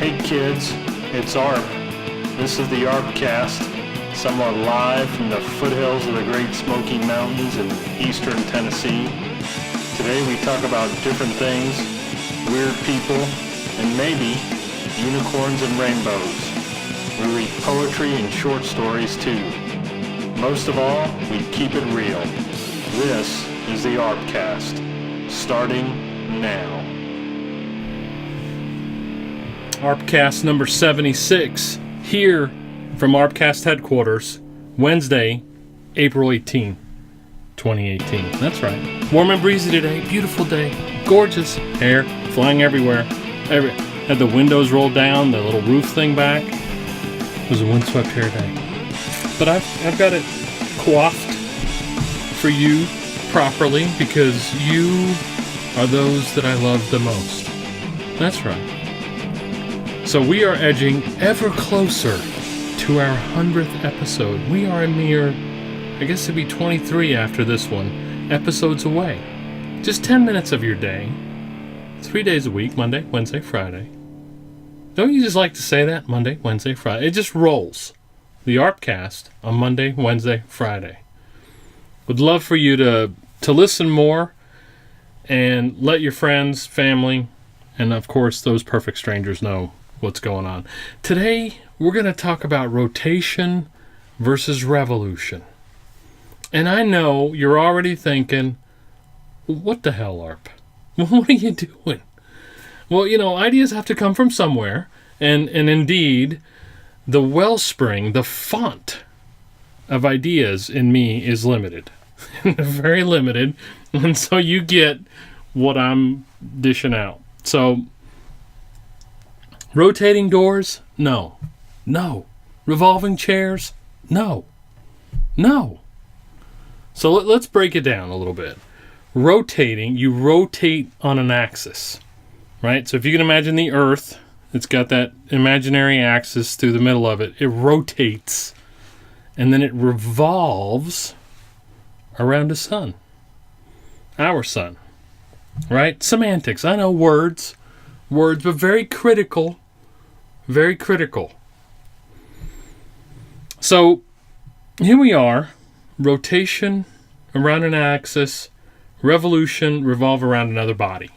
Hey kids, it's Arp. This is the ArpCast, somewhat live from the foothills of the Great Smoky Mountains in eastern Tennessee. Today we talk about different things, weird people, and maybe unicorns and rainbows. We read poetry and short stories too. Most of all, we keep it real. This is the ArpCast, starting now. ArpCast number 76, here from ArpCast headquarters, Wednesday, April 18, 2018. That's right. Warm and breezy today, beautiful day, gorgeous hair flying everywhere. Had the windows rolled down, the little roof thing back. It was a windswept hair day. But I've got it coiffed for you properly because you are those that I love the most. That's right. So we are edging ever closer to our 100th episode. We are a mere, I guess it'd be 23 after this one, episodes away. Just 10 minutes of your day. 3 days a week, Monday, Wednesday, Friday. Don't you just like to say that? Monday, Wednesday, Friday. It just rolls. The ArpCast on Monday, Wednesday, Friday. Would love for you to listen more and let your friends, family, and of course those perfect strangers know what's going on. Today, we're going to talk about rotation versus revolution. And I know you're already thinking, what the hell, Arp? What are you doing? Well, ideas have to come from somewhere. And indeed, the wellspring, the font of ideas in me is limited. Very limited. And so you get what I'm dishing out. So, rotating doors? No. Revolving chairs? No. So let's break it down a little bit. Rotating, you rotate on an axis, right? So if you can imagine the Earth, it's got that imaginary axis through the middle of it. It rotates, and then it revolves around a sun. Our sun, right? Semantics. I know words, but very critical. Very critical. So, here we are. Rotation around an axis. Revolution, revolve around another body.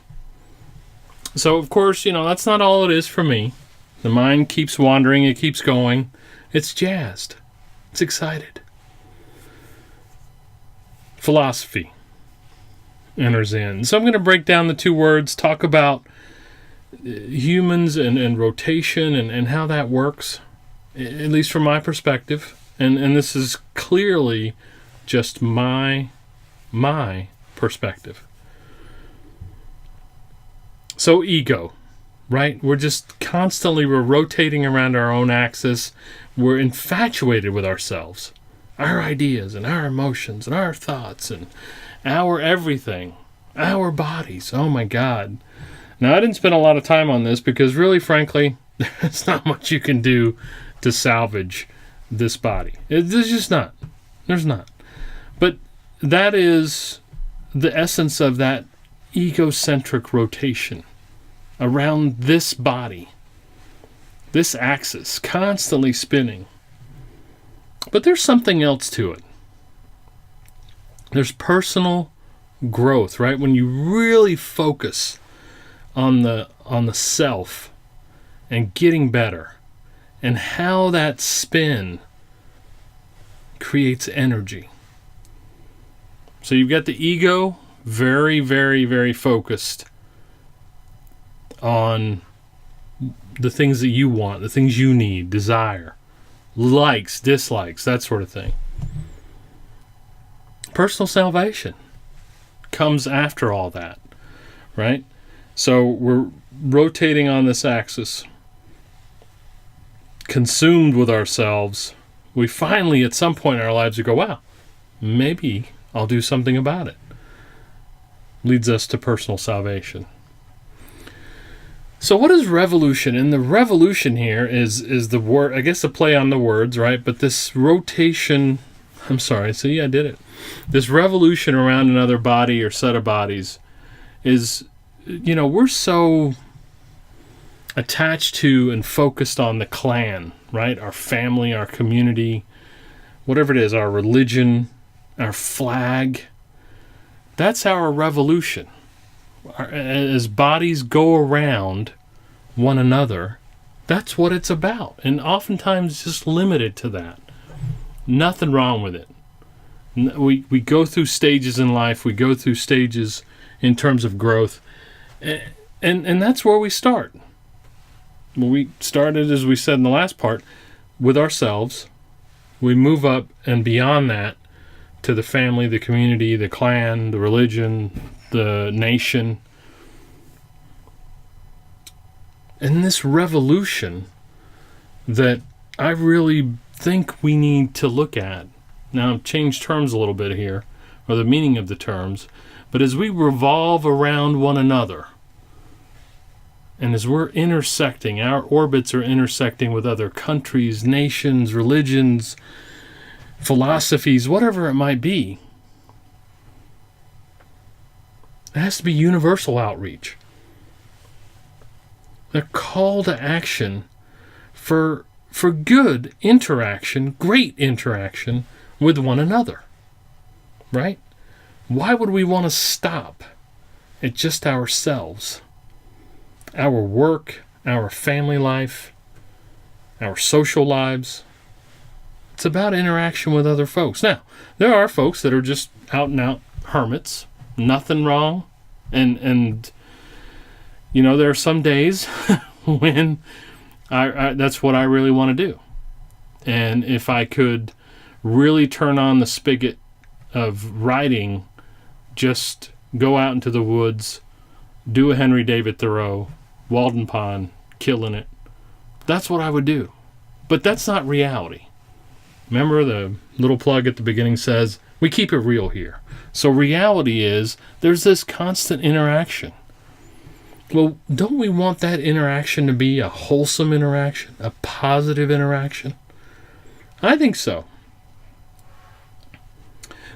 So, of course, that's not all it is for me. The mind keeps wandering. It keeps going. It's jazzed. It's excited. Philosophy enters in. So I'm going to break down the two words, talk about humans and rotation and how that works, at least from my perspective. And this is clearly just my perspective. So ego, right? We're just constantly rotating around our own axis. We're infatuated with ourselves, our ideas and our emotions and our thoughts and our everything, our bodies. Oh my God. Now, I didn't spend a lot of time on this because really, frankly, there's not much you can do to salvage this body. There's just not. There's not. But that is the essence of that egocentric rotation around this body, this axis, constantly spinning. But there's something else to it. There's personal growth, right? When you really focus on the self and getting better and how that spin creates energy. So you've got the ego very, very, very focused on the things that you want, the things you need, desire, likes, dislikes, that sort of thing. Personal salvation comes after all that, right? So we're rotating on this axis, consumed with ourselves. We finally, at some point in our lives, we go, wow, maybe I'll do something about it. Leads us to personal salvation. So what is revolution? And the revolution here is the word, I guess, a play on the words, right? But this rotation, I'm sorry, see, I did it. This revolution around another body or set of bodies is, we're so attached to and focused on the clan, right? Our family, our community, whatever it is, our religion, our flag. That's our revolution. As bodies go around one another, that's what it's about. And oftentimes just limited to that. Nothing wrong with it. We go through stages in life. We go through stages in terms of growth. And that's where we start. Well, we started, as we said in the last part, with ourselves. We move up and beyond that to the family, the community, the clan, the religion, the nation. And this revolution that I really think we need to look at. Now, I've changed terms a little bit here, or the meaning of the terms, but as we revolve around one another, and as we're intersecting, our orbits are intersecting with other countries, nations, religions, philosophies, whatever it might be, it has to be universal outreach. A call to action for good interaction, great interaction with one another, right? Why would we want to stop at just ourselves? Our work, our family life, our social lives. It's about interaction with other folks. Now, there are folks that are just out and out hermits. Nothing wrong. And you know, there are some days when I that's what I really want to do. And if I could really turn on the spigot of writing, just go out into the woods, do a Henry David Thoreau, Walden Pond, killing it. That's what I would do. But that's not reality. Remember the little plug at the beginning says, we keep it real here. So reality is, there's this constant interaction. Well, don't we want that interaction to be a wholesome interaction, a positive interaction? I think so.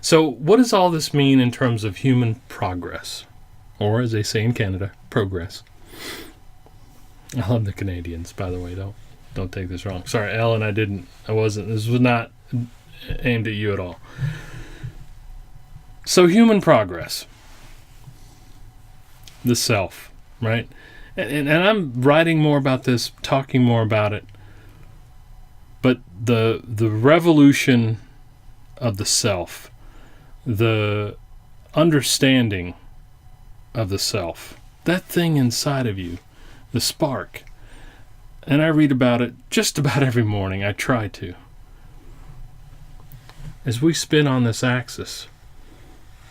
So what does all this mean in terms of human progress? Or, as they say in Canada, progress. I love the Canadians, by the way. Don't take this wrong. Sorry, Ellen, this was not aimed at you at all. So human progress. The self, right? And I'm writing more about this, talking more about it. But the revolution of the self, the understanding of the self, that thing inside of you, the spark. And I read about it just about every morning. I try to. As we spin on this axis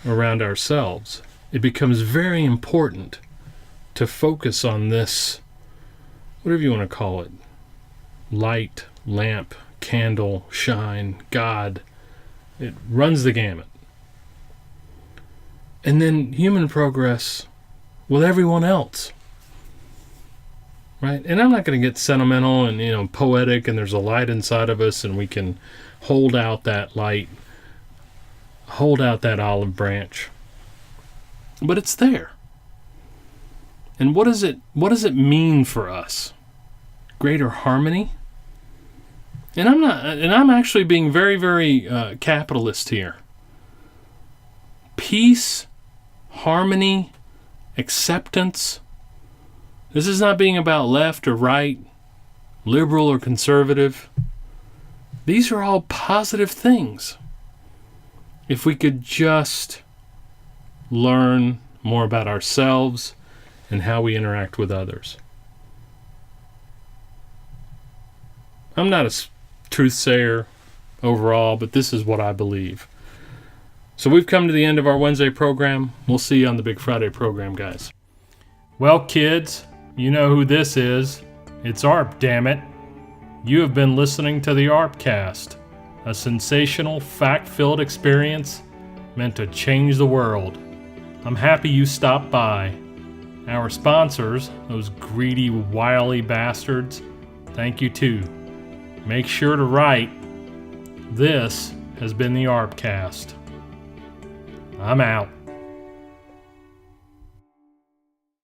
around ourselves, it becomes very important to focus on this, whatever you want to call it, light, lamp, candle, shine, God. It runs the gamut. And then human progress with everyone else. Right? And I'm not going to get sentimental and, poetic, and there's a light inside of us and we can hold out that light, hold out that olive branch. But it's there. And what does it mean for us? Greater harmony? And I'm actually being very, very capitalist here. Peace, harmony, acceptance. This is not being about left or right, liberal or conservative. These are all positive things. If we could just learn more about ourselves and how we interact with others. I'm not a truth sayer overall, but this is what I believe. So we've come to the end of our Wednesday program. We'll see you on the Big Friday program, guys. Well, kids, you know who this is. It's ARP, damn it. You have been listening to the ArpCast, a sensational, fact-filled experience meant to change the world. I'm happy you stopped by. Our sponsors, those greedy, wily bastards, thank you too. Make sure to write. This has been the ArpCast. I'm out.